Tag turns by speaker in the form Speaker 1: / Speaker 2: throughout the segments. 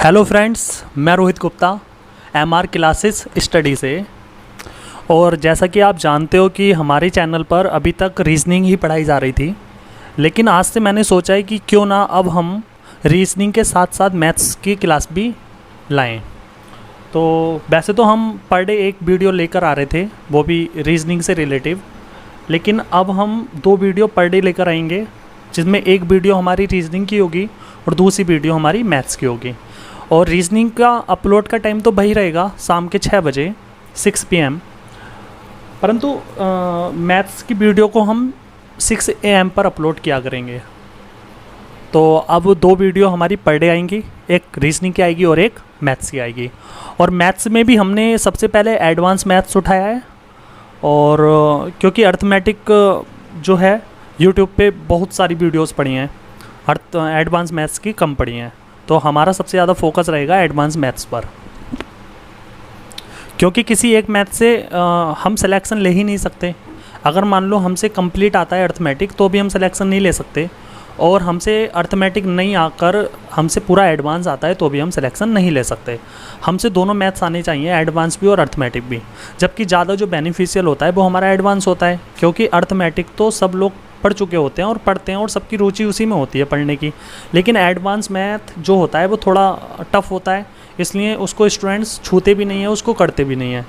Speaker 1: Hello friends, मैं Rohit Gupta MR classes study से। और जैसा कि आप जानते हो कि हमारे चैनल पर अभी तक रीजनिंग ही पढ़ाई जा रही थी, लेकिन आज से मैंने सोचा है कि क्यों ना अब हम रीजनिंग के साथ साथ मैथ्स की क्लास भी लाएं। तो वैसे तो हम पर डे एक वीडियो लेकर आ रहे थे, वो भी रीजनिंग से रिलेटिव, लेकिन अब हम 2 वीडियो पर डे लेकर आएंगे, जिसमें एक वीडियो हमारी रीजनिंग की होगी और दूसरी वीडियो हमारी मैथ्स की होगी। और रीजनिंग का अपलोड का टाइम तो वही रहेगा, शाम के 6 बजे 6 PM, परंतु मैथ्स की वीडियो को हम 6 AM पर अपलोड किया करेंगे। तो अब 2 वीडियो हमारी पर डे आएंगी, एक रीजनिंग की आएगी और एक मैथ्स की आएगी। और मैथ्स में भी हमने सबसे पहले एडवांस मैथ्स उठाया है, और क्योंकि अर्थमेटिक जो है यूट्यूब पे बहुत सारी वीडियोस पड़ी हैं, एडवांस मैथ्स की कम पड़ी हैं, तो हमारा सबसे ज़्यादा फोकस रहेगा एडवांस मैथ्स पर। क्योंकि किसी एक मैथ से हम सिलेक्शन ले ही नहीं सकते। अगर मान लो हमसे कंप्लीट आता है अर्थमेटिक तो भी हम सिलेक्शन नहीं ले सकते, और हमसे अर्थमेटिक नहीं आकर हमसे पूरा एडवांस आता है तो भी हम सिलेक्शन नहीं ले सकते। हमसे दोनों मैथ्स आने चाहिए, एडवांस भी और अर्थमेटिक भी। जबकि ज़्यादा जो बेनिफिशियल होता है वो हमारा एडवांस होता है, क्योंकि अर्थमेटिक तो सब लोग पढ़ चुके होते हैं और पढ़ते हैं और सबकी रुचि उसी में होती है पढ़ने की। लेकिन एडवांस मैथ जो होता है वो थोड़ा टफ होता है, इसलिए उसको स्टूडेंट्स छूते भी नहीं हैं, उसको करते भी नहीं हैं।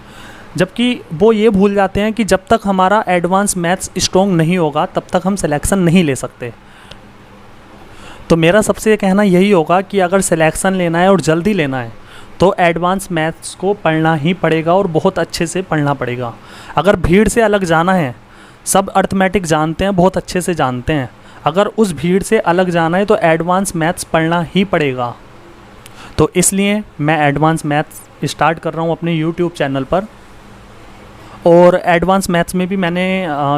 Speaker 1: जबकि वो ये भूल जाते हैं कि जब तक हमारा एडवांस मैथ्स स्ट्रॉन्ग नहीं होगा तब तक हम सिलेक्शन नहीं ले सकते। तो मेरा सबसे कहना यही होगा कि अगर सिलेक्शन लेना है और जल्दी लेना है तो एडवांस मैथ्स को पढ़ना ही पड़ेगा, और बहुत अच्छे से पढ़ना पड़ेगा। अगर भीड़ से अलग जाना है, सब अर्थमेटिक जानते हैं, बहुत अच्छे से जानते हैं, अगर उस भीड़ से अलग जाना है तो एडवांस मैथ्स पढ़ना ही पड़ेगा। तो इसलिए मैं एडवांस मैथ्स स्टार्ट कर रहा हूँ अपने यूट्यूब चैनल पर। और एडवांस मैथ्स में भी मैंने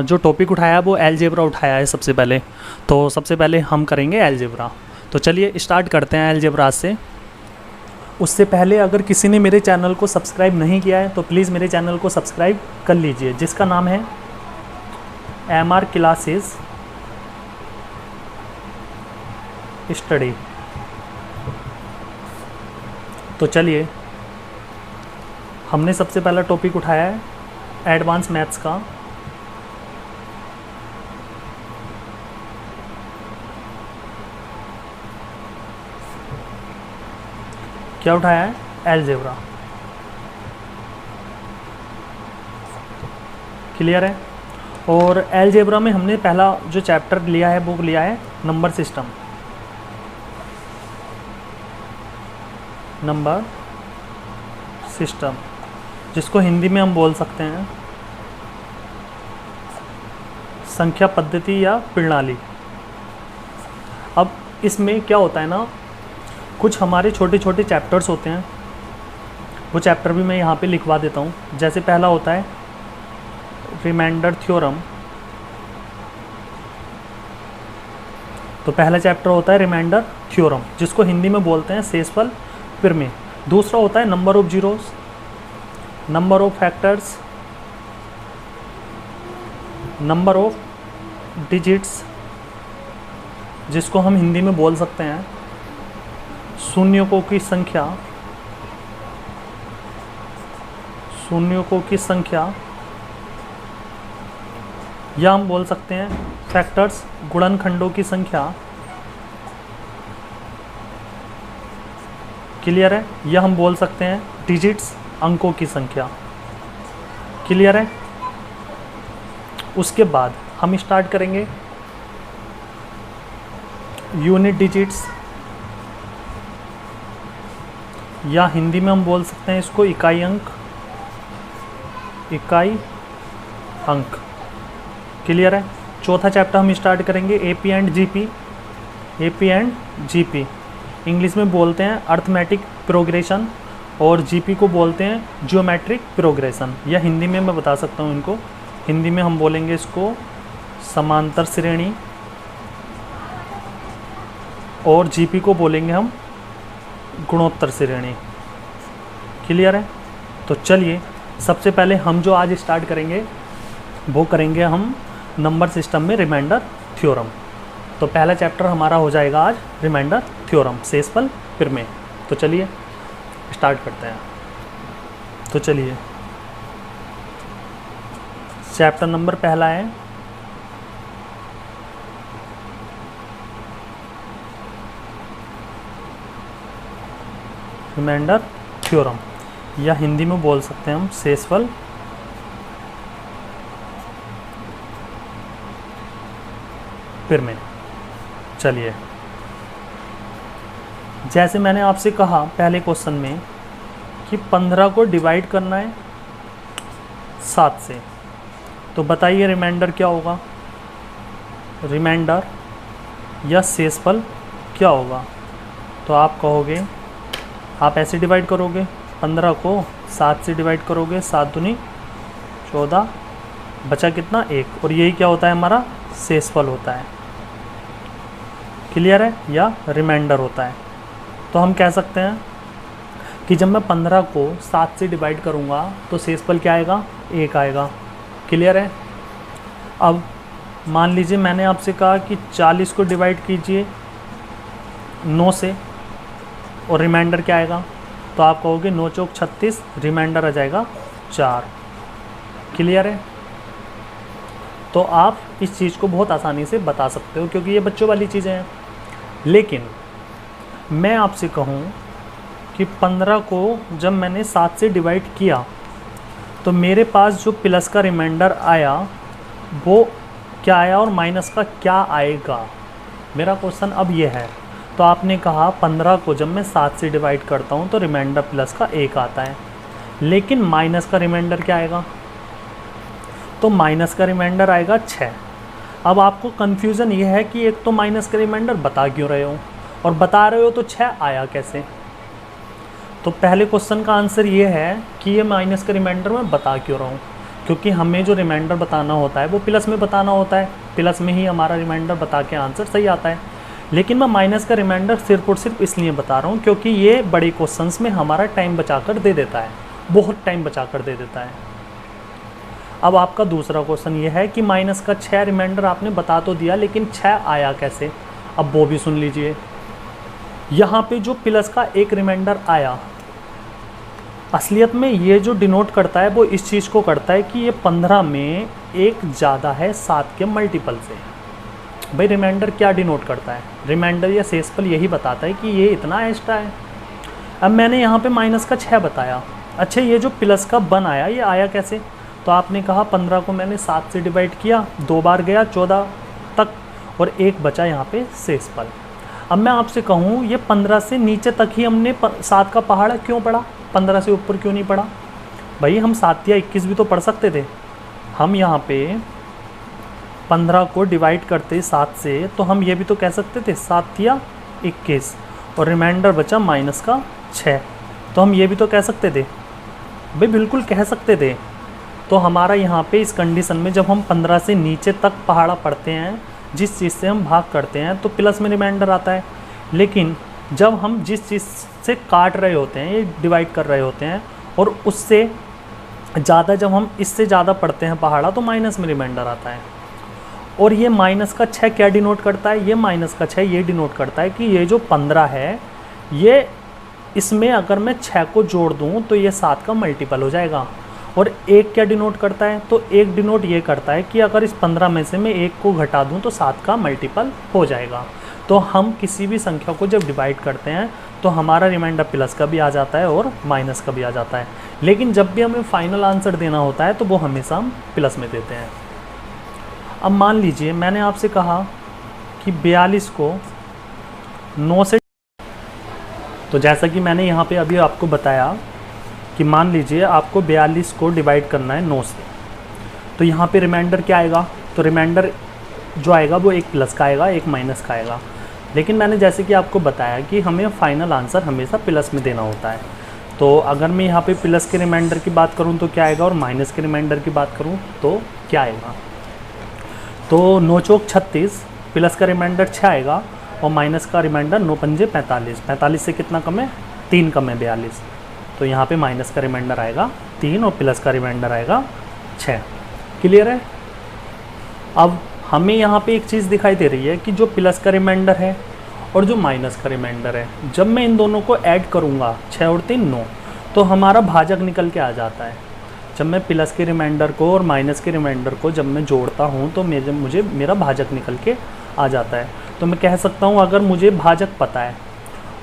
Speaker 1: जो टॉपिक उठाया है वो अलजेब्रा उठाया है सबसे पहले। तो सबसे पहले हम करेंगे अलजेब्रा। तो चलिए स्टार्ट करते हैं अलजेब्रा से। उससे पहले अगर किसी ने मेरे चैनल को सब्सक्राइब नहीं किया है तो प्लीज़ मेरे चैनल को सब्सक्राइब कर लीजिए, जिसका नाम है एमआर क्लासेस स्टडी। तो चलिए, हमने सबसे पहला टॉपिक उठाया है एडवांस मैथ्स का। क्या उठाया है? अलजेब्रा। क्लियर है? और अलजेब्रा में हमने पहला जो चैप्टर लिया है वो लिया है नंबर सिस्टम। नंबर सिस्टम, जिसको हिंदी में हम बोल सकते हैं संख्या पद्धति या प्रणाली। अब इसमें क्या होता है ना, कुछ हमारे छोटे छोटे चैप्टर्स होते हैं, वो चैप्टर भी मैं यहाँ पे लिखवा देता हूँ। जैसे पहला होता है रिमाइंडर थ्योरम। तो पहला चैप्टर होता है रिमाइंडर थ्योरम, जिसको हिंदी में बोलते हैं शेषफल प्रमेय। दूसरा होता है number of zeros, number of factors, number of digits, जिसको हम हिंदी में बोल सकते हैं शून्यकों की संख्या, शून्यकों की संख्या, या हम बोल सकते हैं फैक्टर्स, गुणनखंडों की संख्या। क्लियर है? या हम बोल सकते हैं डिजिट्स, अंकों की संख्या। क्लियर है? उसके बाद हम स्टार्ट करेंगे यूनिट डिजिट्स, या हिंदी में हम बोल सकते हैं इसको इकाई अंक, इकाई अंक। क्लियर है? चौथा चैप्टर हम स्टार्ट करेंगे AP and GP. AP and GP English में बोलते हैं अर्थमेटिक प्रोग्रेशन, और जीपी को बोलते हैं ज्योमेट्रिक प्रोग्रेशन। या हिंदी में मैं बता सकता हूँ इनको, हिंदी में हम बोलेंगे इसको समांतर श्रेणी, और जीपी को बोलेंगे हम गुणोत्तर श्रेणी। क्लियर है? तो चलिए, सबसे पहले हम जो आज स्टार्ट करेंगे वो करेंगे हम नंबर सिस्टम में रिमाइंडर थ्योरम। तो पहला चैप्टर हमारा हो जाएगा आज रिमाइंडर थ्योरम, शेषफल प्रमेय। तो चलिए स्टार्ट करते हैं। तो चलिए चैप्टर नंबर पहला है रिमाइंडर थ्योरम, या हिंदी में बोल सकते हैं हम शेषफल प्रमेय। चलिए, जैसे मैंने आपसे कहा पहले क्वेश्चन में कि 15 को डिवाइड करना है 7 से, तो बताइए रिमाइंडर क्या होगा, रिमाइंडर या शेषफल क्या होगा। तो आप कहोगे, आप ऐसे डिवाइड करोगे, 15 को 7 से डिवाइड करोगे, 7 दूनी 14, बचा कितना 1, और यही क्या होता है हमारा शेषफल होता है। क्लियर है, या रिमाइंडर होता है। तो हम कह सकते हैं कि जब मैं 15 को 7 से डिवाइड करूँगा तो शेषफल क्या आएगा, 1 आएगा। क्लियर है। अब मान लीजिए मैंने आपसे कहा कि 40 को डिवाइड कीजिए 9 से और रिमाइंडर क्या आएगा, तो आप कहोगे 9 चौक 36, रिमाइंडर आ जाएगा 4। क्लियर है। तो आप इस चीज़ को बहुत आसानी से बता सकते हो क्योंकि ये बच्चों वाली चीज़ें हैं। लेकिन मैं आपसे कहूँ कि 15 को जब मैंने 7 से डिवाइड किया तो मेरे पास जो प्लस का रिमाइंडर आया वो क्या आया और माइनस का क्या आएगा, मेरा क्वेश्चन अब ये है। तो आपने कहा 15 को जब मैं 7 से डिवाइड करता हूँ तो रिमाइंडर प्लस का 1 आता है, लेकिन माइनस का रिमाइंडर क्या आएगा, तो माइनस का रिमाइंडर आएगा 6। अब आपको कन्फ्यूज़न ये है कि एक तो माइनस का रिमाइंडर बता क्यों रहे हो और बता रहे हो तो 6 आया कैसे। तो पहले क्वेश्चन का आंसर ये है कि ये माइनस का रिमाइंडर मैं बता क्यों रहा हूँ, क्योंकि हमें जो रिमाइंडर बताना होता है वो प्लस में बताना होता है, प्लस में ही हमारा रिमाइंडर बता के आंसर सही आता है। लेकिन मैं माइनस का रिमाइंडर सिर्फ और सिर्फ इसलिए बता रहा हूँ क्योंकि ये बड़े क्वेश्चंस में हमारा टाइम बचा कर दे देता है, बहुत टाइम बचा कर दे देता है। अब आपका दूसरा क्वेश्चन ये है कि माइनस का 6 रिमाइंडर आपने बता तो दिया, लेकिन 6 आया कैसे, अब वो भी सुन लीजिए। यहाँ पे जो प्लस का 1 रिमाइंडर आया, असलियत में ये जो डिनोट करता है वो इस चीज़ को करता है कि ये 15 में 1 ज़्यादा है 7 के मल्टीपल से। भाई रिमाइंडर क्या डिनोट करता है, रिमाइंडर या शेषफल यही बताता है कि ये इतना एक्स्ट्रा है। अब मैंने यहाँ पे माइनस का 6 बताया, अच्छा ये जो प्लस का 1 आया ये आया कैसे, तो आपने कहा 15 को मैंने 7 से डिवाइड किया, 2 बार गया 14 तक और 1 बचा यहाँ पे शेषफल। अब मैं आपसे कहूँ ये 15 से नीचे तक ही हमने 7 का पहाड़ा क्यों पढ़ा, 15 से ऊपर क्यों नहीं पढ़ा। भाई हम 7 या 21 भी तो पढ़ सकते थे। हम यहाँ पे 15 को डिवाइड करते 7 से तो हम ये भी तो कह सकते थे 7 या 21 और रिमाइंडर बचा माइनस का 6, तो हम ये भी तो कह सकते थे। भाई बिल्कुल कह सकते थे। तो हमारा यहाँ पे इस कंडीशन में जब हम 15 से नीचे तक पहाड़ा पढ़ते हैं, जिस चीज़ से हम भाग करते हैं तो प्लस में रिमाइंडर आता है, लेकिन जब हम जिस चीज़ से काट रहे होते हैं, ये डिवाइड कर रहे होते हैं और उससे ज़्यादा जब हम इससे ज़्यादा पढ़ते हैं पहाड़ा तो माइनस में रिमाइंडर आता है। और ये माइनस का 6 क्या डिनोट करता है, ये माइनस का 6 ये डिनोट करता है कि ये जो 15 है ये इसमें अगर मैं 6 को जोड़ दूँ तो ये 7 का मल्टीपल हो जाएगा। और 1 क्या डिनोट करता है, तो 1 डिनोट ये करता है कि अगर इस 15 में से मैं 1 को घटा दूं तो 7 का मल्टीपल हो जाएगा। तो हम किसी भी संख्या को जब डिवाइड करते हैं तो हमारा रिमाइंडर प्लस का भी आ जाता है और माइनस का भी आ जाता है, लेकिन जब भी हमें फाइनल आंसर देना होता है तो वो हमेशा हम प्लस में देते हैं। अब मान लीजिए मैंने आपसे कहा कि 42 को 9 से, तो जैसा कि मैंने यहाँ पे अभी आपको बताया कि मान लीजिए आपको 42 को डिवाइड करना है 9 से, तो यहाँ पे रिमाइंडर क्या आएगा, तो रिमाइंडर जो आएगा वो 1 प्लस का आएगा 1 माइनस का आएगा। लेकिन मैंने जैसे कि आपको बताया कि हमें फाइनल आंसर हमेशा प्लस में देना होता है। तो अगर मैं यहाँ पे प्लस के रिमाइंडर की बात करूँ तो क्या आएगा और माइनस के रिमाइंडर की बात करूँ तो क्या आएगा, तो 9 चौक 36, प्लस का रिमाइंडर 6 आएगा और माइनस का रिमाइंडर 9 पंजे 45, 45 से कितना कम है 3 कम है 42, तो यहाँ पे माइनस का रिमाइंडर आएगा 3 और प्लस का रिमाइंडर आएगा 6। क्लियर है। अब हमें यहाँ पे एक चीज़ दिखाई दे रही है कि जो प्लस का रिमाइंडर है और जो माइनस का रिमाइंडर है, जब मैं इन दोनों को ऐड करूँगा 6 और 3 9, तो हमारा भाजक निकल के आ जाता है। जब मैं प्लस के रिमाइंडर को और माइनस के रिमाइंडर को जब मैं जोड़ता हूँ तो मुझे मेरा भाजक निकल के आ जाता है। तो मैं कह सकता हूँ अगर मुझे भाजक पता है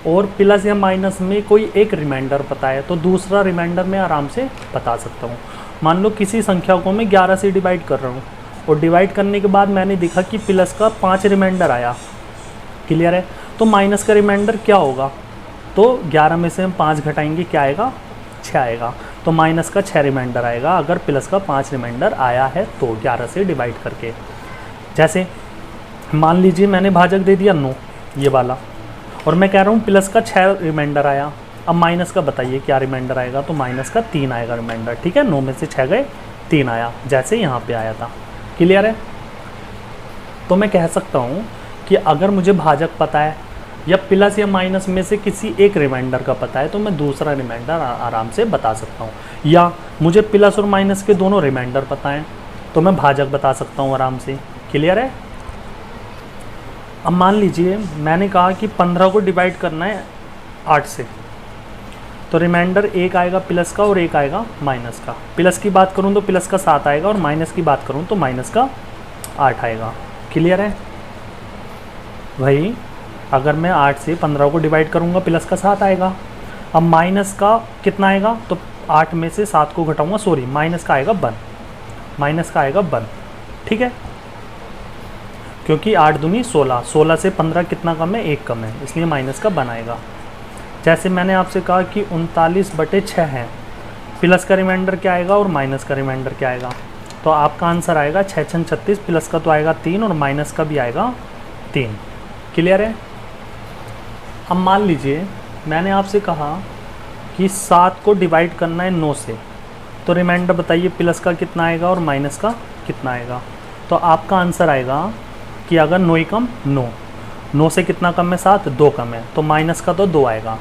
Speaker 1: और प्लस या माइनस में कोई एक रिमाइंडर पता है तो दूसरा रिमाइंडर मैं आराम से बता सकता हूँ। मान लो किसी संख्या को मैं 11 से डिवाइड कर रहा हूँ और डिवाइड करने के बाद मैंने देखा कि प्लस का 5 रिमाइंडर आया, क्लियर है। तो माइनस का रिमाइंडर क्या होगा, तो 11 में से हम 5 घटाएंगे, क्या आएगा, 6 आएगा। तो माइनस का 6 रिमाइंडर आएगा अगर प्लस का 5 रिमाइंडर आया है तो 11 से डिवाइड करके। जैसे मान लीजिए मैंने भाजक दे दिया 9 ये वाला, और मैं कह रहा हूँ प्लस का 6 रिमाइंडर आया। अब माइनस का बताइए क्या रिमाइंडर आएगा, तो माइनस का 3 आएगा रिमाइंडर, ठीक है। 9 में से 6 गए, 3 आया, जैसे यहाँ पे आया था, क्लियर है। तो मैं कह सकता हूँ कि अगर मुझे भाजक पता है या प्लस या माइनस में से किसी एक रिमाइंडर का पता है तो मैं दूसरा रिमाइंडर आराम से बता सकता हूँ। या मुझे प्लस और माइनस के दोनों रिमाइंडर पता हैं तो मैं भाजक बता सकता हूँ आराम से, क्लियर है। अब मान लीजिए मैंने कहा कि 15 को डिवाइड करना है 8 से, तो रिमाइंडर एक आएगा प्लस का और एक आएगा माइनस का। प्लस की बात करूँ तो प्लस का 7 आएगा और माइनस की बात करूँ तो माइनस का 8 आएगा, क्लियर है। वही अगर मैं 8 से 15 को डिवाइड करूँगा प्लस का 7 आएगा। अब माइनस का कितना आएगा, तो 8 में से 7 को घटाऊँगा, सॉरी माइनस का आएगा 1, माइनस का आएगा 1, ठीक है। क्योंकि 8 दूनी 16, 16 से 15 कितना कम है, 1 कम है, इसलिए माइनस का 1 आएगा। जैसे मैंने आपसे कहा कि 39/6 है, प्लस का रिमाइंडर क्या आएगा और माइनस का रिमाइंडर क्या आएगा, तो आपका आंसर आएगा 6 6 36, प्लस का तो आएगा 3 और माइनस का भी आएगा 3, क्लियर है। अब मान लीजिए मैंने आपसे कहा कि 7 को डिवाइड करना है 9 से, तो रिमाइंडर बताइए प्लस का कितना आएगा और माइनस का कितना आएगा। तो आपका आंसर आएगा कि अगर 9 ही कम 9, 9 से कितना कम है, 7, 2 कम है, तो माइनस का तो 2 आएगा।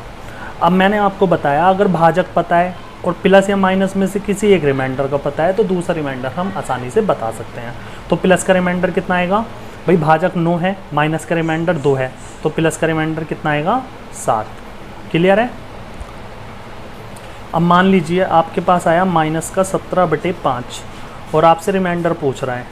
Speaker 1: अब मैंने आपको बताया अगर भाजक पता है और प्लस या माइनस में से किसी एक रिमाइंडर का पता है तो दूसरा रिमाइंडर हम आसानी से बता सकते हैं। तो प्लस का रिमाइंडर कितना आएगा, भाई भाजक 9 है, माइनस का रिमाइंडर 2 है, तो प्लस का रिमाइंडर कितना आएगा, 7, क्लियर है। अब मान लीजिए आपके पास आया माइनस का 17/5 और आपसे रिमाइंडर पूछ रहा है,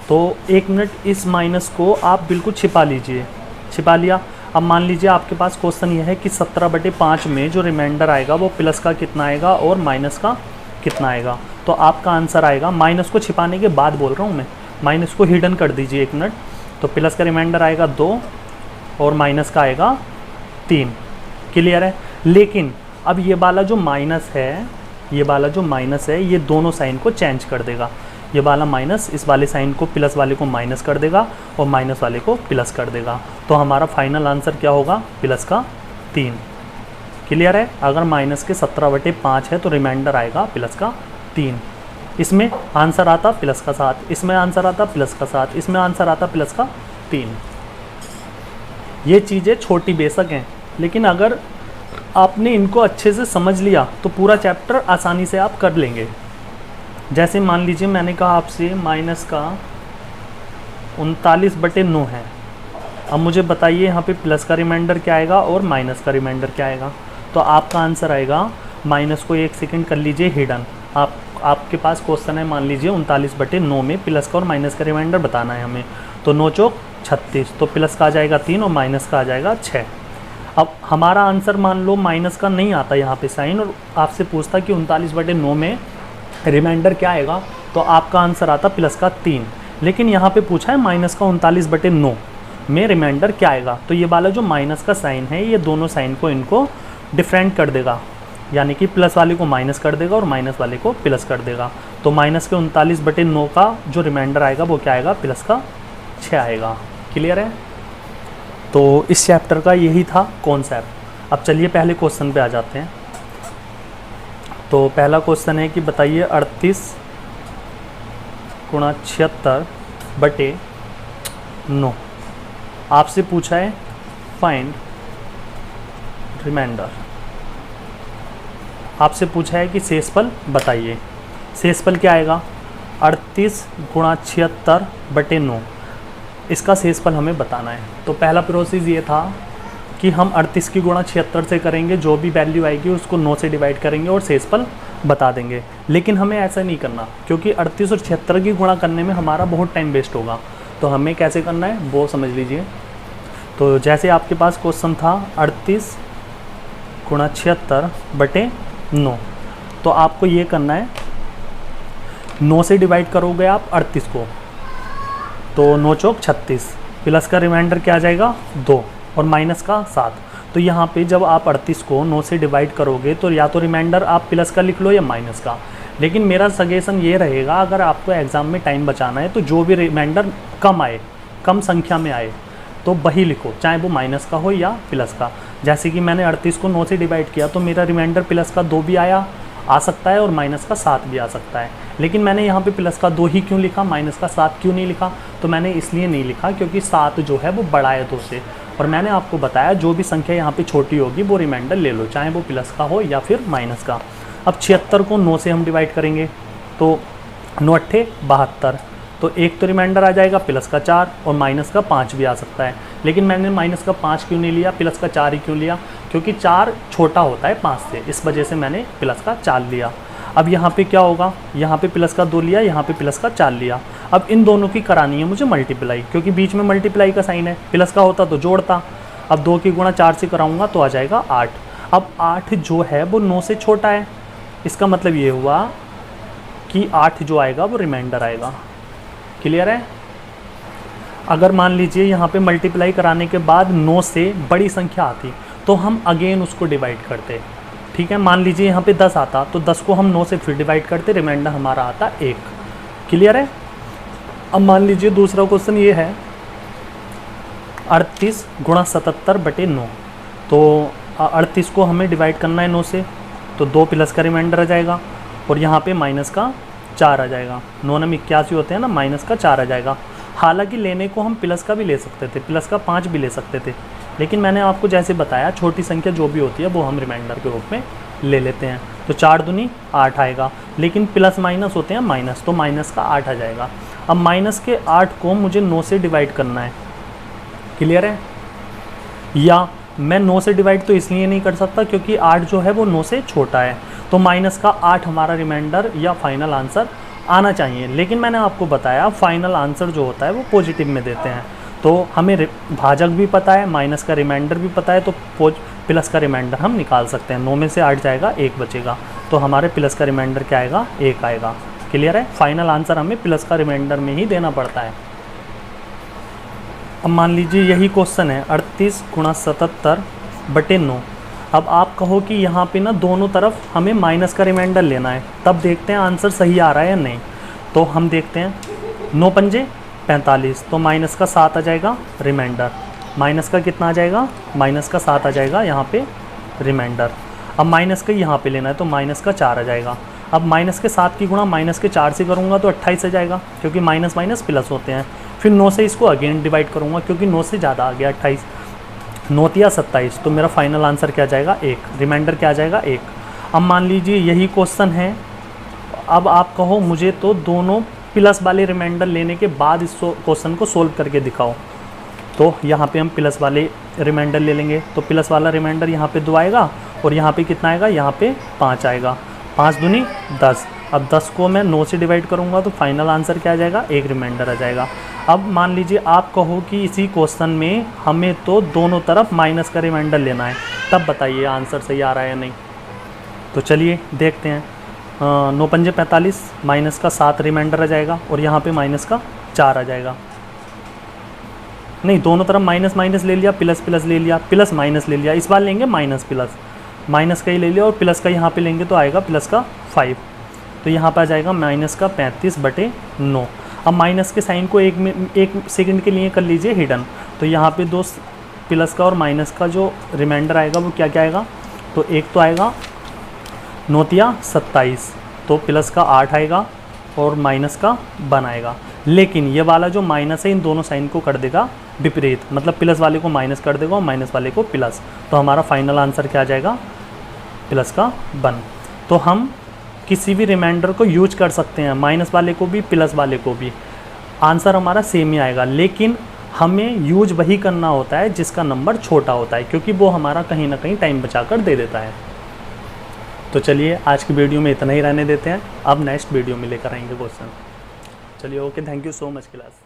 Speaker 1: तो 1 मिनट इस माइनस को आप बिल्कुल छिपा लीजिए, छिपा लिया। अब मान लीजिए आपके पास क्वेश्चन यह है कि 17/5 में जो रिमाइंडर आएगा वो प्लस का कितना आएगा और माइनस का कितना आएगा। तो आपका आंसर आएगा, माइनस को छिपाने के बाद बोल रहा हूँ मैं, माइनस को हिडन कर दीजिए 1 मिनट, तो प्लस का रिमाइंडर आएगा 2 और माइनस का आएगा 3, क्लियर है। लेकिन अब ये वाला जो माइनस है, ये वाला जो माइनस है ये दोनों साइन को चेंज कर देगा। ये वाला माइनस इस वाले साइन को, प्लस वाले को माइनस कर देगा और माइनस वाले को प्लस कर देगा। तो हमारा फाइनल आंसर क्या होगा, प्लस का 3, क्लियर है। अगर माइनस के 17/5 है तो रिमाइंडर आएगा प्लस का 3। इसमें आंसर आता प्लस का 7, इसमें आंसर आता प्लस का 7, इसमें आंसर आता प्लस का 3। ये चीज़ें छोटी बेशक हैं, लेकिन अगर आपने इनको अच्छे से समझ लिया तो पूरा चैप्टर आसानी से आप कर लेंगे। जैसे मान लीजिए मैंने कहा आपसे माइनस का 39/9 है। अब मुझे बताइए यहाँ पे प्लस का रिमाइंडर क्या आएगा और माइनस का रिमाइंडर क्या आएगा। तो आपका आंसर आएगा, माइनस को 1 सेकंड कर लीजिए हिडन। आपके पास क्वेश्चन है, मान लीजिए 39/9 में प्लस का और माइनस का रिमाइंडर बताना है हमें। तो 9 चौक 36, तो प्लस का आ जाएगा 3 और माइनस का आ जाएगा 6। अब हमारा आंसर मान लो माइनस का नहीं आता यहाँ पे साइन, और आपसे पूछता कि 39/9 में रिमाइंडर क्या आएगा, तो आपका आंसर आता प्लस का 3। लेकिन यहाँ पे पूछा है माइनस का 39/9 में रिमाइंडर क्या आएगा, तो ये वाला जो माइनस का साइन है ये दोनों साइन को इनको डिफरेंट कर देगा, यानी कि प्लस वाले को माइनस कर देगा और माइनस वाले को प्लस कर देगा। तो माइनस के 39/9 का जो रिमाइंडर आएगा वो क्या आएगा, प्लस का 6 आएगा, क्लियर है। तो इस चैप्टर का यही था कॉन्सेप्ट। अब चलिए पहले क्वेश्चन पे आ जाते हैं। तो पहला क्वेश्चन है कि बताइए 38 × 76/9 आपसे पूछा है फाइंड रिमाइंडर। आपसे पूछा है कि शेषफल बताइए। शेषफल क्या आएगा, 38 × 76/9, इसका शेषफल हमें बताना है। तो पहला प्रोसेस ये था कि हम 38 की गुणा 76 से करेंगे, जो भी वैल्यू आएगी उसको 9 से डिवाइड करेंगे और शेषफल बता देंगे। लेकिन हमें ऐसा नहीं करना, क्योंकि 38 और 76 की गुणा करने में हमारा बहुत टाइम वेस्ट होगा। तो हमें कैसे करना है वो समझ लीजिए। तो जैसे आपके पास क्वेश्चन था 38 गुणा 76 बटे 9, तो आपको ये करना है 9 से डिवाइड करोगे आप 38 को, तो 9 चौक 36, प्लस का रिमाइंडर क्या आ जाएगा 2 और माइनस का 7। तो यहाँ पे जब आप 38 को 9 से डिवाइड करोगे तो या तो रिमाइंडर आप प्लस का लिख लो या माइनस का। लेकिन मेरा सजेशन ये रहेगा, अगर आपको एग्ज़ाम में टाइम बचाना है तो जो भी रिमाइंडर कम आए, कम संख्या में आए, तो वही लिखो, चाहे वो माइनस का हो या प्लस का। जैसे कि मैंने 38 को 9 से डिवाइड किया तो मेरा रिमाइंडर प्लस का 2 भी आ सकता है और माइनस का 7 भी आ सकता है। लेकिन मैंने यहाँ पे प्लस का 2 ही क्यों लिखा, माइनस का 7 क्यों नहीं लिखा? तो मैंने इसलिए नहीं लिखा क्योंकि 7 जो है वो बड़ा है 2 से, और मैंने आपको बताया जो भी संख्या यहाँ पे छोटी होगी वो रिमाइंडर ले लो, चाहे वो प्लस का हो या फिर माइनस का। अब 76 को 9 से हम डिवाइड करेंगे तो 9 अट्ठे 72, तो एक तो रिमाइंडर आ जाएगा प्लस का 4 और माइनस का 5 भी आ सकता है। लेकिन मैंने माइनस का 5 क्यों नहीं लिया, प्लस का 4 ही क्यों लिया? क्योंकि 4 छोटा होता है 5 से, इस वजह से मैंने प्लस का 4 लिया। अब यहाँ पे क्या होगा, यहाँ पे प्लस का 2 लिया, यहाँ पे प्लस का 4 लिया। अब इन दोनों की करानी है मुझे मल्टीप्लाई, क्योंकि बीच में मल्टीप्लाई का साइन है, प्लस का होता तो जोड़ता। अब 2 की गुणा 4 से कराऊंगा तो आ जाएगा 8। अब 8 जो है वो 9 से छोटा है, इसका मतलब ये हुआ कि 8 जो आएगा वो रिमाइंडर आएगा। क्लियर है? अगर मान लीजिए यहाँ पे मल्टीप्लाई कराने के बाद 9 से बड़ी संख्या आती तो हम अगेन उसको डिवाइड करते। ठीक है, मान लीजिए यहाँ पे 10 आता तो 10 को हम 9 से फिर डिवाइड करते, रिमाइंडर हमारा आता 1। क्लियर है? अब मान लीजिए दूसरा क्वेश्चन ये है 38 गुणा 77 बटे 9, तो 38 को हमें डिवाइड करना है 9 से, तो 2 प्लस का रिमाइंडर आ जाएगा और यहाँ पे माइनस का 4 आ जाएगा। 9 में 81 होते हैं ना, माइनस का 4 आ जाएगा। हालांकि लेने को हम प्लस का भी ले सकते थे, प्लस का 5 भी ले सकते थे, लेकिन मैंने आपको जैसे बताया छोटी संख्या जो भी होती है वो हम रिमाइंडर के रूप में ले लेते हैं। तो 4 दूनी 8 आएगा, लेकिन प्लस माइनस होते हैं माइनस, तो माइनस का 8 आ जाएगा। अब माइनस के 8 को मुझे 9 से डिवाइड करना है। क्लियर है? या मैं 9 से डिवाइड तो इसलिए नहीं कर सकता क्योंकि 8 जो है वो 9 से छोटा है, तो माइनस का 8 हमारा रिमाइंडर या फाइनल आंसर आना चाहिए। लेकिन मैंने आपको बताया फाइनल आंसर जो होता है वो पॉजिटिव में देते हैं, तो हमें भाजक भी पता है, माइनस का रिमाइंडर भी पता है, तो प्लस का रिमाइंडर हम निकाल सकते हैं। 9 में से 8 जाएगा, 1 बचेगा, तो हमारे प्लस का रिमाइंडर क्या आएगा, 1 आएगा। क्लियर है? फाइनल आंसर हमें प्लस का रिमाइंडर में ही देना पड़ता है। अब मान लीजिए यही क्वेश्चन है 38 गुणा 77 बटे 9। अब आप कहो कि यहाँ पे ना दोनों तरफ हमें माइनस का रिमाइंडर लेना है, तब देखते हैं आंसर सही आ रहा है या नहीं। तो हम देखते हैं 9 पंजे 45, तो माइनस का 7 आ जाएगा रिमाइंडर, माइनस का कितना आ जाएगा, माइनस का 7 आ जाएगा यहाँ पे रिमाइंडर। अब माइनस का यहाँ पे लेना है तो माइनस का 4 आ जाएगा। अब माइनस के 7 की गुणा माइनस के 4 से करूँगा तो 28 आ जाएगा, क्योंकि माइनस माइनस प्लस होते हैं। फिर 9 से इसको अगेन डिवाइड करूँगा क्योंकि 9 से ज़्यादा आ गया 28, 9 या 27, तो मेरा फाइनल आंसर क्या जाएगा, 1, रिमाइंडर क्या आ जाएगा 1। अब मान लीजिए यही क्वेश्चन है, अब आप कहो मुझे तो दोनों प्लस वाले रिमाइंडर लेने के बाद इस क्वेश्चन को सोल्व करके दिखाओ। तो यहाँ पे हम प्लस वाले रिमाइंडर ले लेंगे, तो प्लस वाला रिमाइंडर यहाँ पे 2 आएगा और यहाँ पे कितना आएगा, यहाँ पे 5 आएगा, 5 दूनी 10। अब 10 को मैं 9 से डिवाइड करूँगा तो फाइनल आंसर क्या आ जाएगा, 1 रिमाइंडर आ जाएगा। अब मान लीजिए आप कहो कि इसी क्वेश्चन में हमें तो दोनों तरफ माइनस का रिमाइंडर लेना है, तब बताइए आंसर सही आ रहा है या नहीं। तो चलिए देखते हैं। 9 पंजे 45, माइनस का 7 रिमाइंडर आ जाएगा और यहाँ पे माइनस का 4 आ जाएगा। नहीं, दोनों तरफ माइनस माइनस ले लिया, प्लस प्लस ले लिया, प्लस माइनस ले लिया, इस बार लेंगे माइनस प्लस, माइनस का ही ले लिया और प्लस का यहाँ पे लेंगे तो आएगा प्लस का 5, तो यहाँ पर आ जाएगा माइनस का 35 बटे 9। अब माइनस के साइन को एक सेकंड के लिए कर लीजिए हिडन, तो यहाँ पे 2 प्लस का और माइनस का जो रिमाइंडर आएगा वो क्या क्या आएगा, तो एक तो आएगा 9 या 27, तो प्लस का 8 आएगा और माइनस का 1 आएगा। लेकिन ये वाला जो माइनस है इन दोनों साइन को कर देगा विपरीत, मतलब प्लस वाले को माइनस कर देगा और माइनस वाले को प्लस, तो हमारा फाइनल आंसर क्या आ जाएगा, प्लस का 1। तो हम किसी भी रिमाइंडर को यूज कर सकते हैं, माइनस वाले को भी प्लस वाले को भी, आंसर हमारा सेम ही आएगा। लेकिन हमें यूज वही करना होता है जिसका नंबर छोटा होता है, क्योंकि वो हमारा कहीं ना कहीं टाइम बचाकर दे देता है। तो चलिए आज की वीडियो में इतना ही रहने देते हैं, अब नेक्स्ट वीडियो में लेकर आएंगे क्वेश्चन। चलिए okay, thank you so much class.